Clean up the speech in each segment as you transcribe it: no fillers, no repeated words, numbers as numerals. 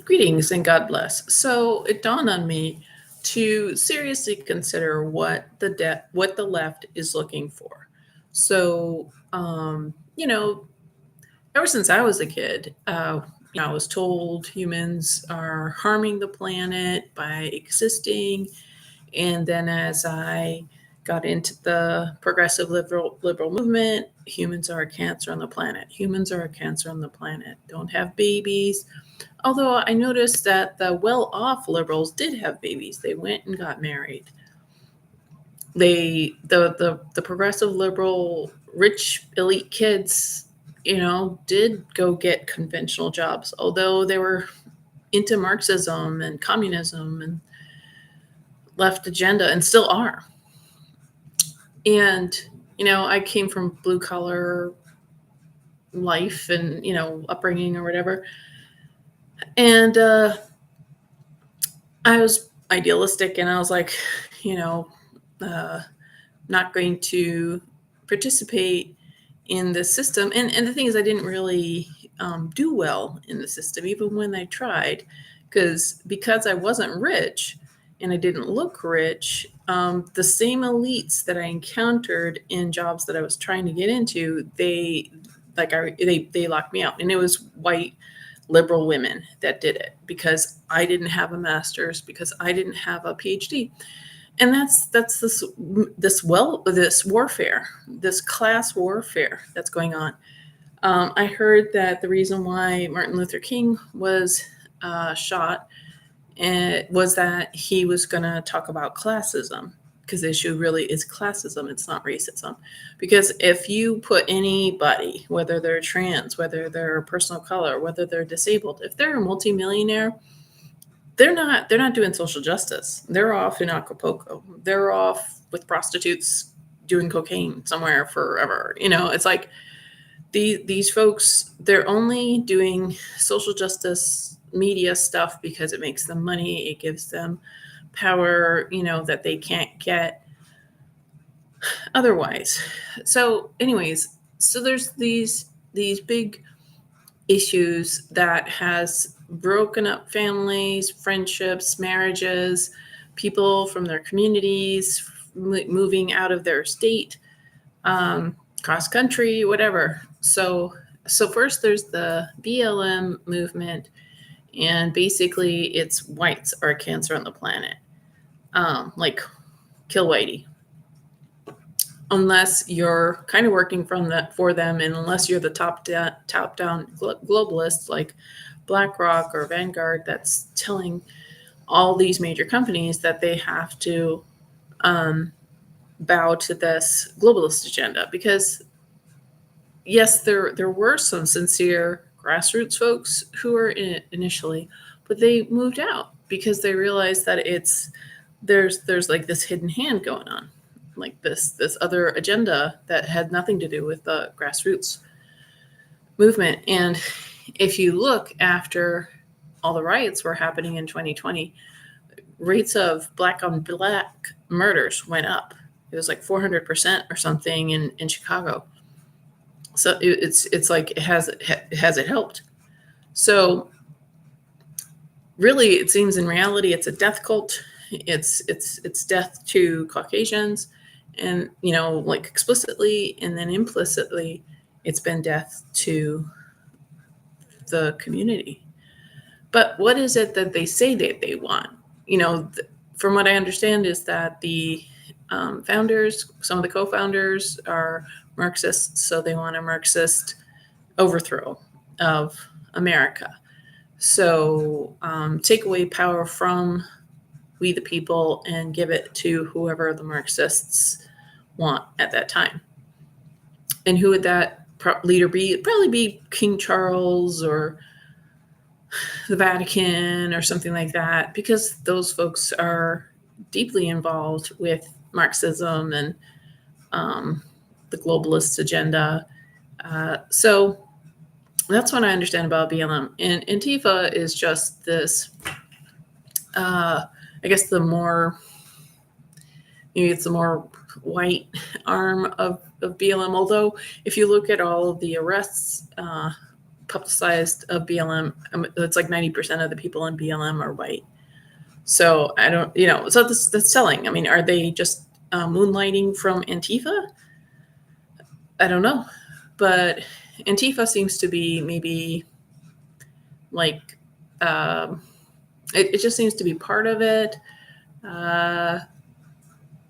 Greetings and God bless. So it dawned on me to seriously consider what the left is looking for. So, ever since I was a kid, I was told humans are harming the planet by existing, and then as I got into the progressive liberal movement, humans are a cancer on the planet. Humans are a cancer on the planet. Don't have babies. Although I noticed that the well off liberals did have babies. They went and got married. The progressive liberal rich elite kids, did go get conventional jobs, although they were into Marxism and communism and left agenda and still are. And, I came from blue collar life and, upbringing or whatever. And I was idealistic and I was like, you know, uh, not going to participate in the system. And the thing is, I didn't really do well in the system, even when I tried, because I wasn't rich and I didn't look rich. The same elites that I encountered in jobs that I was trying to get into, they locked me out, and it was white liberal women that did it because I didn't have a master's, because I didn't have a PhD. And that's this warfare, this class warfare that's going on. I heard that the reason why Martin Luther King was shot was that he was going to talk about classism, because the issue really is classism. It's not racism. Because if you put anybody, whether they're trans, whether they're a person of color, whether they're disabled, if they're a multimillionaire, they're not doing social justice. They're off in Acapulco. They're off with prostitutes doing cocaine somewhere forever. It's like these folks, they're only doing social justice media stuff because it makes them money. It gives them power, that they can't get otherwise. So, anyways, so there's these big issues that has broken up families, friendships, marriages, people from their communities moving out of their state, cross country, whatever. So first there's the BLM movement, and basically it's whites are a cancer on the planet. Like kill whitey, unless you're kind of working for them, and unless you're the top down globalists like BlackRock or Vanguard that's telling all these major companies that they have to bow to this globalist agenda. Because yes, there were some sincere grassroots folks who were in it initially, but they moved out because they realized that there's like this hidden hand going on, like this other agenda that had nothing to do with the grassroots movement. And if you look after all the riots were happening in 2020, rates of black on black murders went up. It was like 400% or something in Chicago. So it's like has it helped? So really, it seems in reality it's a death cult. It's death to Caucasians, and like explicitly and then implicitly, it's been death to the community. But what is it that they say that they want? From what I understand, is that the founders, some of the co-founders, are Marxists, so they want a Marxist overthrow of America. So take away power from we the people and give it to whoever the Marxists want at that time. And who would that leader be? It'd probably be King Charles or the Vatican or something like that, because those folks are deeply involved with Marxism and the globalist agenda. So that's what I understand about BLM. And Antifa is just this, I guess maybe it's the more white arm of BLM. Although if you look at all of the arrests publicized of BLM. It's like 90% of the people in BLM are white. So I don't, so that's telling. I mean, are they just moonlighting from Antifa? I don't know. But Antifa seems to be maybe like, it just seems to be part of it.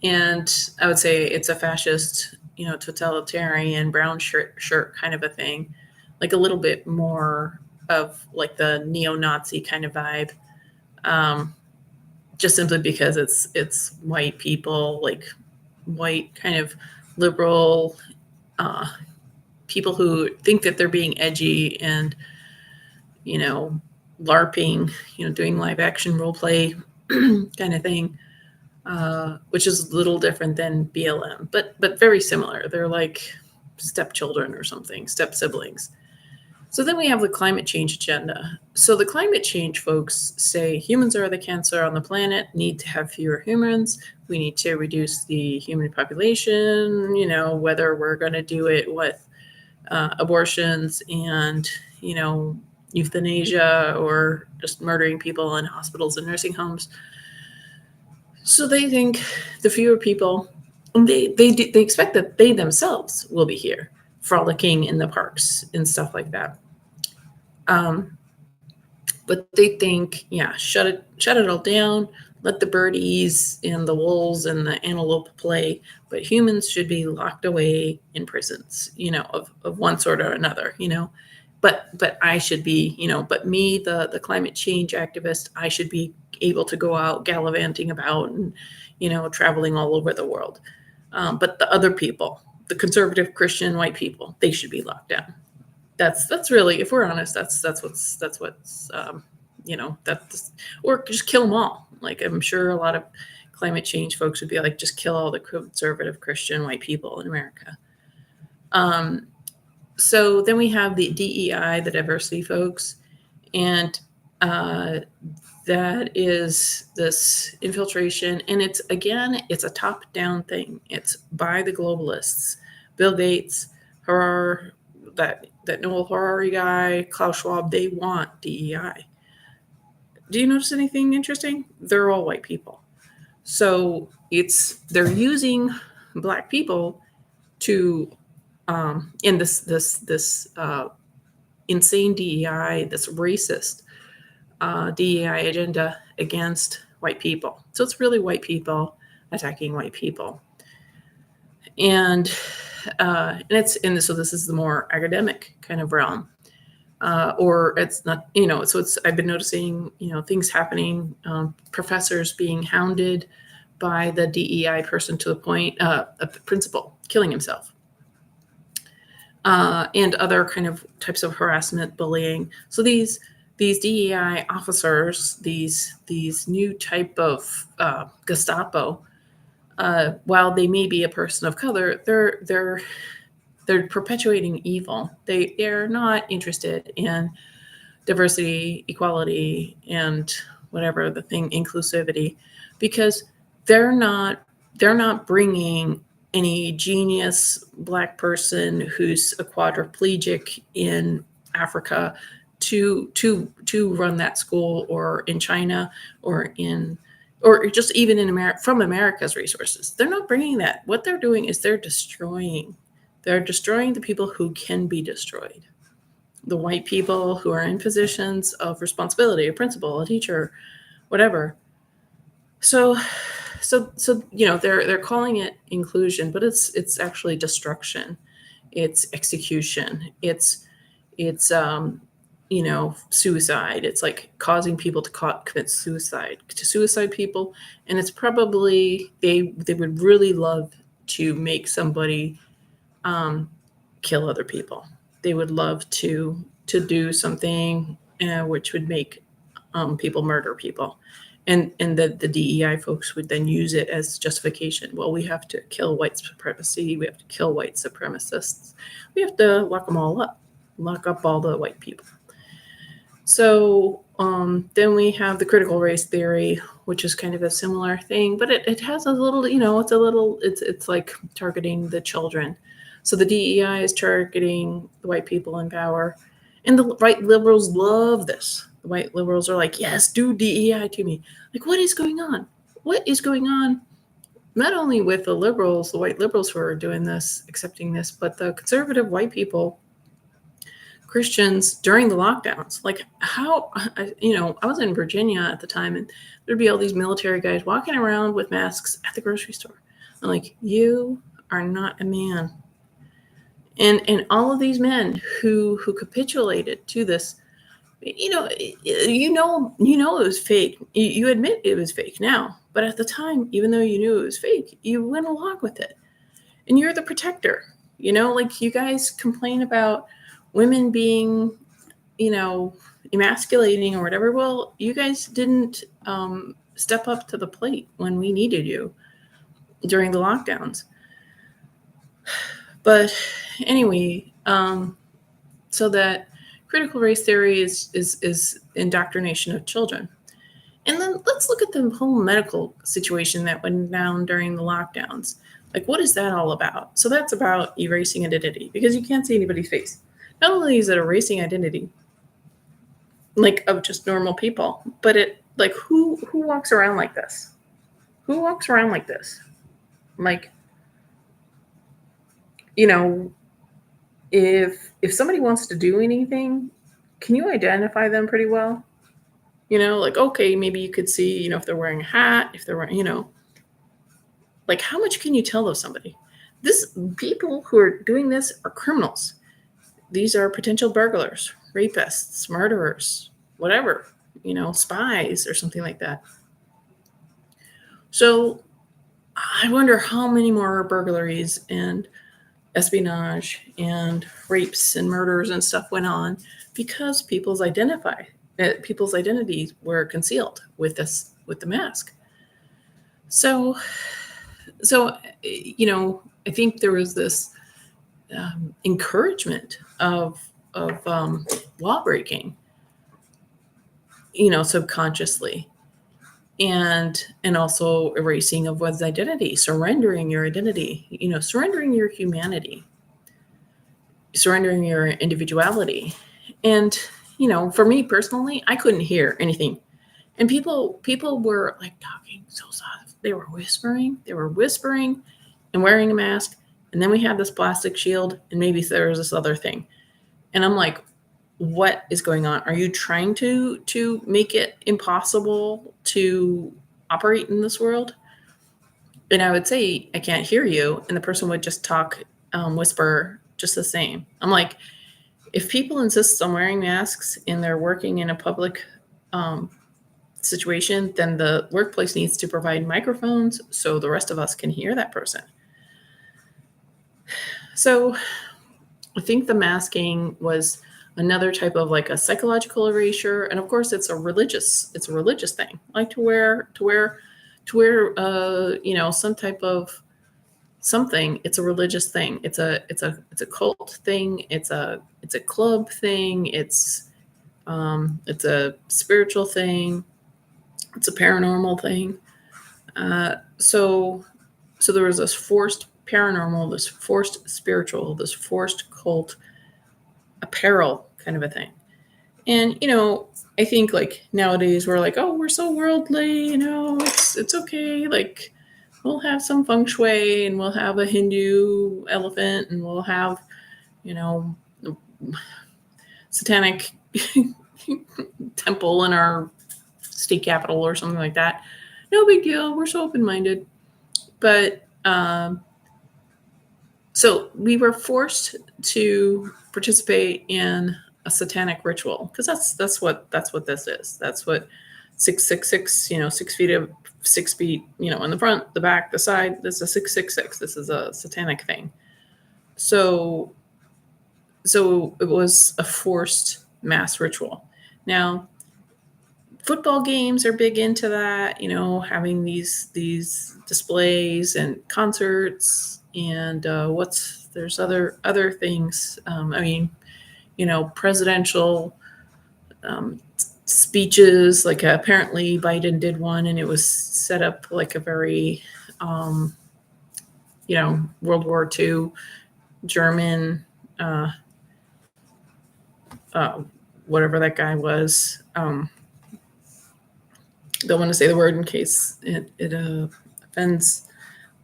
And I would say it's a fascist, totalitarian brown shirt kind of a thing, like a little bit more of like the neo-Nazi kind of vibe. Just simply because it's white people, like white kind of liberal people who think that they're being edgy and LARPing, doing live action role play kind of thing. Which is a little different than BLM, but very similar. They're like stepchildren or something, step siblings. So then we have the climate change agenda. So the climate change folks say humans are the cancer on the planet, need to have fewer humans. We need to reduce the human population, whether we're going to do it with abortions and, euthanasia or just murdering people in hospitals and nursing homes. So they think the fewer people, they expect that they themselves will be here, frolicking in the parks and stuff like that. But they think, shut it all down, let the birdies and the wolves and the antelope play, but humans should be locked away in prisons, of one sort or another, But I should be, but me, the climate change activist, I should be able to go out gallivanting about and, traveling all over the world. But the other people, the conservative Christian white people, they should be locked down. That's really, if we're honest, that's what's or just kill them all. Like I'm sure a lot of climate change folks would be like, just kill all the conservative Christian white people in America. So then we have the DEI, the diversity folks, and that is this infiltration. And it's a top-down thing. It's by the globalists, Bill Gates, that Noel Harari guy, Klaus Schwab. They want DEI. Do you notice anything interesting? They're all white people. So they're using Black people to in this insane DEI, this racist DEI agenda against white people. So it's really white people attacking white people, and so this is the more academic kind of realm, or it's not, So I've been noticing, things happening, professors being hounded by the DEI person to the point, a principal killing himself. And other kind of types of harassment, bullying. So these DEI officers, these new type of Gestapo, while they may be a person of color, they're perpetuating evil. They are not interested in diversity, equality, and whatever the thing, inclusivity, because they're not bringing any genius Black person who's a quadriplegic in Africa to run that school, or in China, or just even in America, from America's resources. They're not bringing that. What they're doing is they're destroying the people who can be destroyed. The white people who are in positions of responsibility, a principal, a teacher, whatever. So they're calling it inclusion, but it's actually destruction. It's execution. It's suicide. It's like causing people to commit suicide, to suicide people. And it's probably, they would really love to make somebody kill other people. They would love to do something which would make people murder people. And the DEI folks would then use it as justification. Well, we have to kill white supremacy. We have to kill white supremacists. We have to lock them all up, lock up all the white people. So then we have the critical race theory, which is kind of a similar thing, but it has a little, it's like targeting the children. So the DEI is targeting the white people in power, And the right liberals love this. The white liberals are like, yes, do DEI to me. Like, what is going on? What is going on? Not only with the liberals, the white liberals who are doing this, accepting this, but the conservative white people, Christians during the lockdowns. Like, how, I was in Virginia at the time, and there'd be all these military guys walking around with masks at the grocery store. I'm like, you are not a man. And all of these men who capitulated to this, it was fake. You admit it was fake now, but at the time, even though you knew it was fake, you went along with it, and you're the protector. Like, you guys complain about women being, emasculating or whatever. Well, you guys didn't step up to the plate when we needed you during the lockdowns. But anyway, so that critical race theory is indoctrination of children. And then let's look at the whole medical situation that went down during the lockdowns. Like, what is that all about? So that's about erasing identity, because you can't see anybody's face. Not only is it erasing identity, like, of just normal people, but it, like, who walks around like this? Who walks around like this? Like, if somebody wants to do anything, can you identify them pretty well? Like, okay, maybe you could see, if they're wearing a hat, if they're wearing, like, how much can you tell of somebody? People who are doing this are criminals. These are potential burglars, rapists, murderers, whatever, spies or something like that. So I wonder how many more burglaries and espionage and rapes and murders and stuff went on because people's identities were concealed with the mask. So I think there was this encouragement of law breaking, subconsciously, and also erasing of one's identity, surrendering your identity, surrendering your humanity, surrendering your individuality. And for me personally, I couldn't hear anything, and people were like talking so soft. They were whispering and wearing a mask, and then we had this plastic shield, and maybe there was this other thing, and I'm like, what is going on? Are you trying to make it impossible to operate in this world? And I would say, I can't hear you, and the person would just talk, whisper just the same. I'm like, if people insist on wearing masks and they're working in a public situation, then the workplace needs to provide microphones so the rest of us can hear that person. So I think the masking was another type of, like, a psychological erasure, and of course it's a religious thing, like to wear some type of something. It's a religious thing. It's a cult thing. It's a club thing. It's a spiritual thing. It's a paranormal thing. So there was this forced paranormal, this forced spiritual, this forced cult apparel kind of a thing. And I think, like, nowadays we're like, oh, we're so worldly, it's okay, like, we'll have some feng shui, and we'll have a Hindu elephant, and we'll have satanic temple in our state capital or something like that. No big deal, we're so open-minded. But so we were forced to participate in a satanic ritual, because that's what this is. That's what 666, 6 feet, in the front, the back, the side. This is 666. This is a satanic thing. So it was a forced mass ritual. Now, football games are big into that, having these displays and concerts, and there's other things. Presidential speeches, like, apparently Biden did one, and it was set up like a very World War II German uh, whatever that guy was. Don't want to say the word in case it offends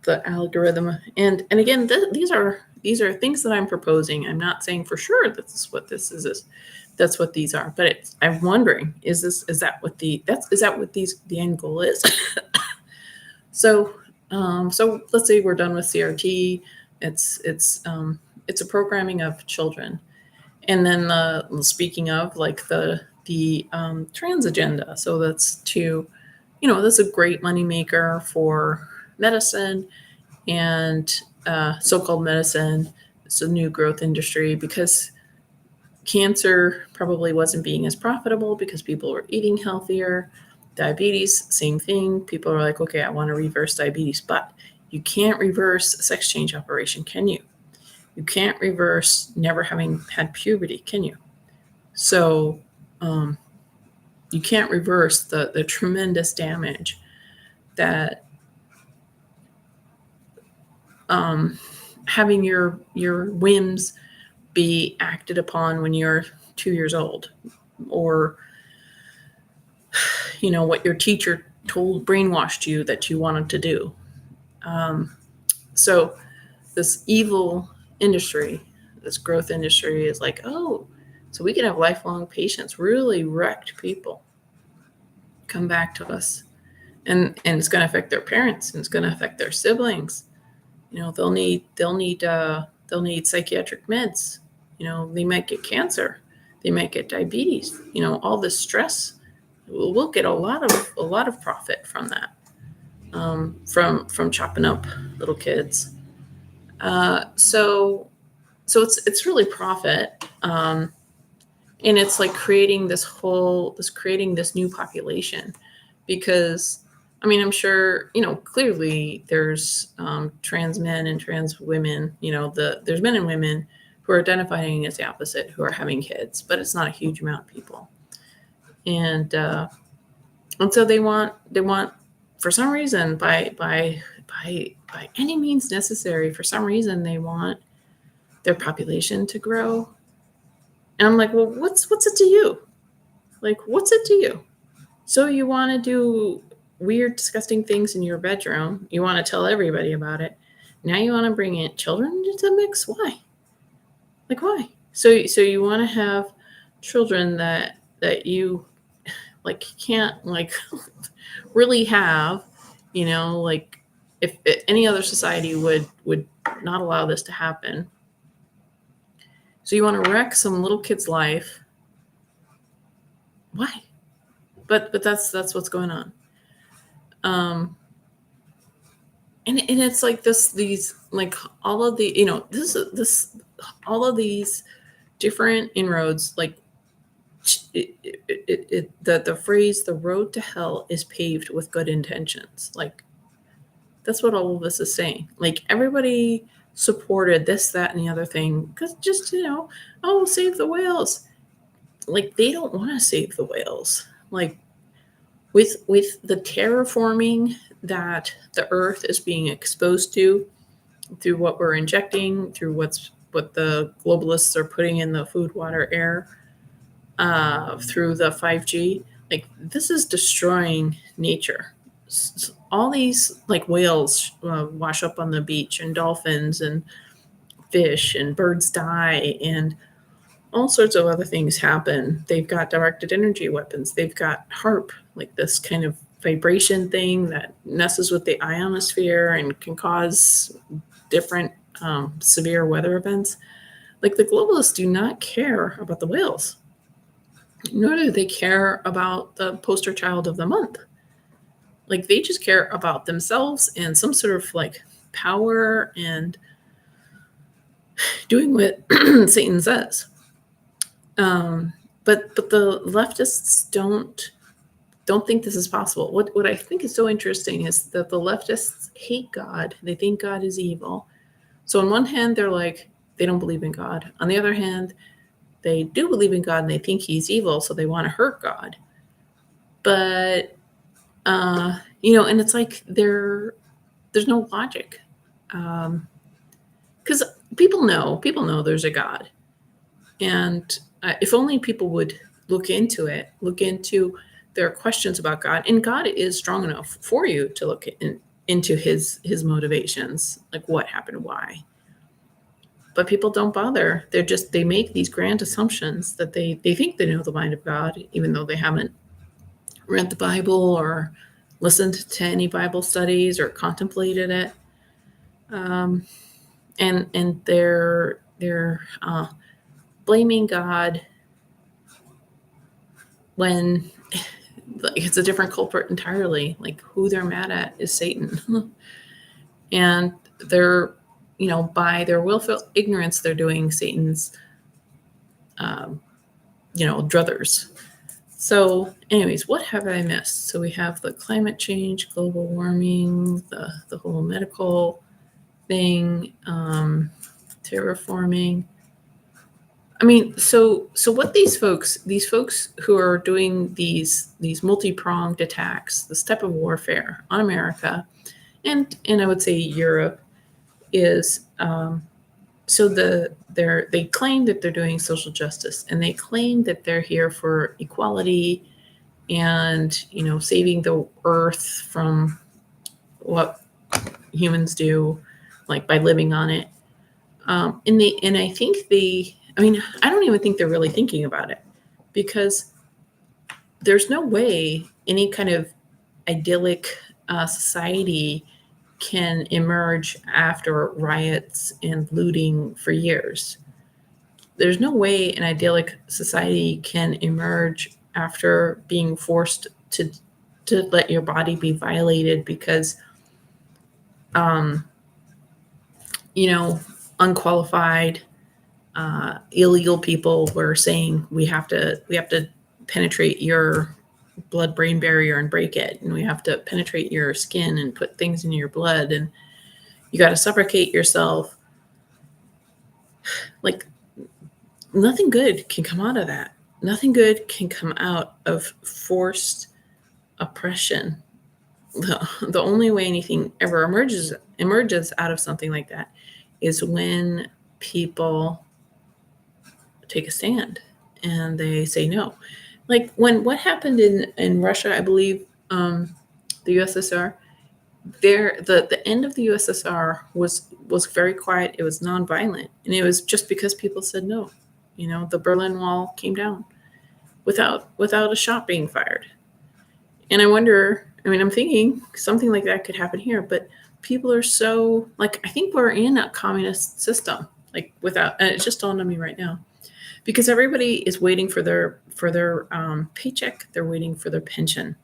the algorithm. And again, these are things that I'm proposing. I'm not saying for sure that's what this is. That's what these are. But I'm wondering, is that what the end goal is? So let's say we're done with CRT. It's a programming of children, and then speaking of like the trans agenda. So that's a great moneymaker for medicine and so-called medicine. It's a new growth industry because cancer probably wasn't being as profitable because people were eating healthier. Diabetes, same thing. People are like, okay, I want to reverse diabetes, but you can't reverse a sex change operation, can you? You can't reverse never having had puberty, can you? So you can't reverse the tremendous damage that having your whims be acted upon when you're 2 years old, or what your teacher told brainwashed you that you wanted to do. So this evil industry, this growth industry, is like, oh, so we can have lifelong patients, really wrecked people, come back to us, and it's going to affect their parents, and it's going to affect their siblings. They'll need psychiatric meds. They might get cancer, they might get diabetes. All this stress. We'll get a lot of profit from that, from chopping up little kids. So it's really profit, and it's like creating this new population, because I'm sure clearly there's trans men and trans women. There's men and women who are identifying as the opposite, who are having kids, but it's not a huge amount of people, and so they want for some reason, by any means necessary, for some reason they want their population to grow. And I'm like, well, what's it to you? Like, what's it to you? So you want to do weird, disgusting things in your bedroom. You want to tell everybody about it. Now you want to bring in children into the mix. Why? Like, why? So you want to have children that you like can't like really have. Like, if any other society would not allow this to happen. So you want to wreck some little kid's life. Why? But that's what's going on. And it's like these like all of the this all of these different inroads, like the phrase "the road to hell is paved with good intentions." Like, that's what all of this is saying. Like, everybody supported this, that, and the other thing because just oh, save the whales. Like, they don't want to save the whales. Like, with the terraforming that the earth is being exposed to through what we're injecting, through what the globalists are putting in the food, water, air, through the 5G. Like, this is destroying nature. All these like whales wash up on the beach, and dolphins and fish and birds die, and all sorts of other things happen. They've got directed energy weapons. They've got HARP, like this kind of vibration thing that messes with the ionosphere and can cause different severe weather events. Like, the globalists do not care about the whales, nor do they care about the poster child of the month. Like, they just care about themselves and some sort of like power and doing what Satan says. But the leftists don't think this is possible. What I think is so interesting is that the leftists hate God. They think God is evil. So on one hand, they're like, they don't believe in God. On the other hand, they do believe in God and they think he's evil, so they want to hurt God. But and it's like there's no logic, because people know there's a God, and if only people would look into it, look into their questions about God, and God is strong enough for you to look into his motivations, like what happened, why. But people don't bother. They make these grand assumptions that they think they know the mind of God, even though they haven't read the Bible or listened to any Bible studies or contemplated it. And they're blaming God when it's a different culprit entirely. Like, who they're mad at is Satan. And they're, by their willful ignorance, they're doing Satan's, druthers. So, anyways, what have I missed? So we have the climate change, global warming, the whole medical thing, terraforming. I mean, so what these folks who are doing these multi-pronged attacks, this type of warfare on America, and I would say Europe, is so they claim that they're doing social justice, and they claim that they're here for equality and saving the earth from what humans do, like by living on it. And I think I don't even think they're really thinking about it, because there's no way any kind of idyllic society can emerge after riots and looting for years. There's no way an idyllic society can emerge after being forced to let your body be violated because unqualified illegal people were saying we have to penetrate your blood-brain barrier and break it, and we have to penetrate your skin and put things in your blood, and you got to suffocate yourself. Like, nothing good can come out of that. Nothing good can come out of forced oppression. The only way anything ever emerges out of something like that is when people take a stand and they say no. Like what happened in Russia, I believe, the USSR. The end of the USSR was very quiet. It was nonviolent, and it was just because people said no. The Berlin Wall came down without a shot being fired. And I wonder, I'm thinking something like that could happen here, but people are so, like, I think we're in a communist system, like, without, and it's just dawned on me right now, because everybody is waiting for their paycheck. They're waiting for their pension.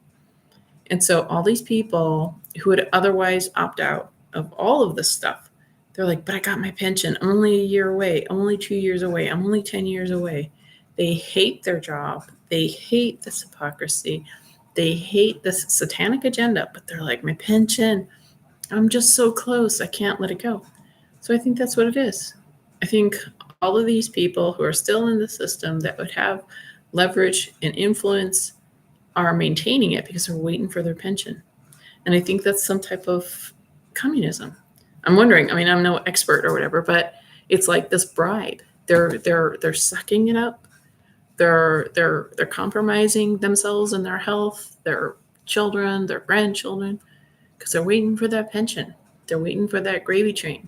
And so all these people who would otherwise opt out of all of this stuff, they're like, but I got my pension. I'm only a year away. I'm only 2 years away. I'm only 10 years away. They hate their job. They hate this hypocrisy. They hate this satanic agenda, but they're like, my pension, I'm just so close. I can't let it go. So I think that's what it is. I think all of these people who are still in the system that would have leverage and influence are maintaining it because they're waiting for their pension. And I think that's some type of communism. I'm wondering, I'm no expert or whatever, but it's like this bribe. They're sucking it up. They're compromising themselves and their health, their children, their grandchildren, because they're waiting for that pension. They're waiting for that gravy train.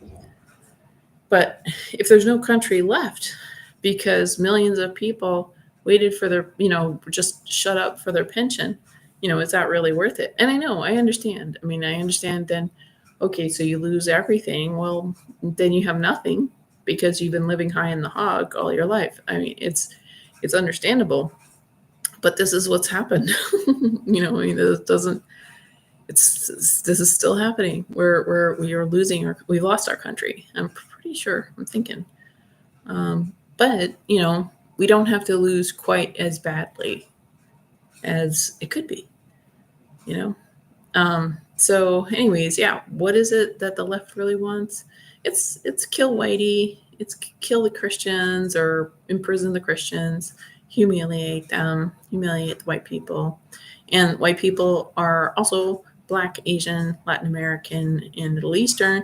But if there's no country left because millions of people waited for their, just shut up for their pension, is that really worth it? And I understand. I understand then, okay, so you lose everything. Well, then you have nothing because you've been living high in the hog all your life. It's understandable, but this is what's happened. This is still happening. We are losing we lost our country. I'm pretty sure. I'm thinking, but we don't have to lose quite as badly as it could be. So, anyways, yeah. What is it that the left really wants? It's kill Whitey. It's kill the Christians or imprison the Christians, humiliate them, humiliate the white people. And white people are also Black, Asian, Latin American, and Middle Eastern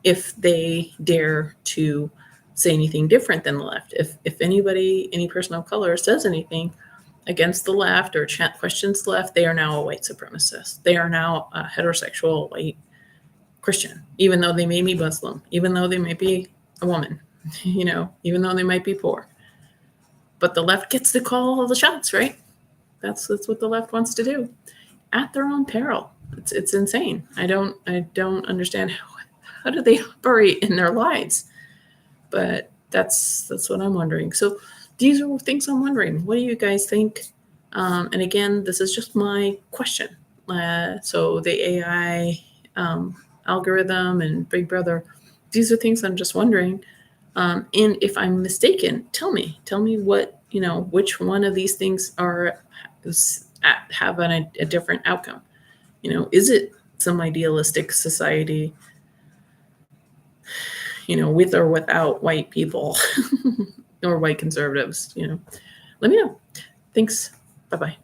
if they dare to say anything different than the left. If anybody, any person of color, says anything against the left or questions the left, they are now a white supremacist. They are now a heterosexual white Christian, even though they may be Muslim, even though they may be a woman, even though they might be poor. But the left gets to call all the shots, right? That's what the left wants to do, at their own peril. It's insane. I don't understand how do they operate in their lives. But that's what I'm wondering. So these are things I'm wondering. What do you guys think? And again, this is just my question. So the AI algorithm and Big Brother, these are things I'm just wondering. And if I'm mistaken, tell me what, which one of these things have a different outcome. Is it some idealistic society, with or without white people or white conservatives? Let me know. Thanks. Bye-bye.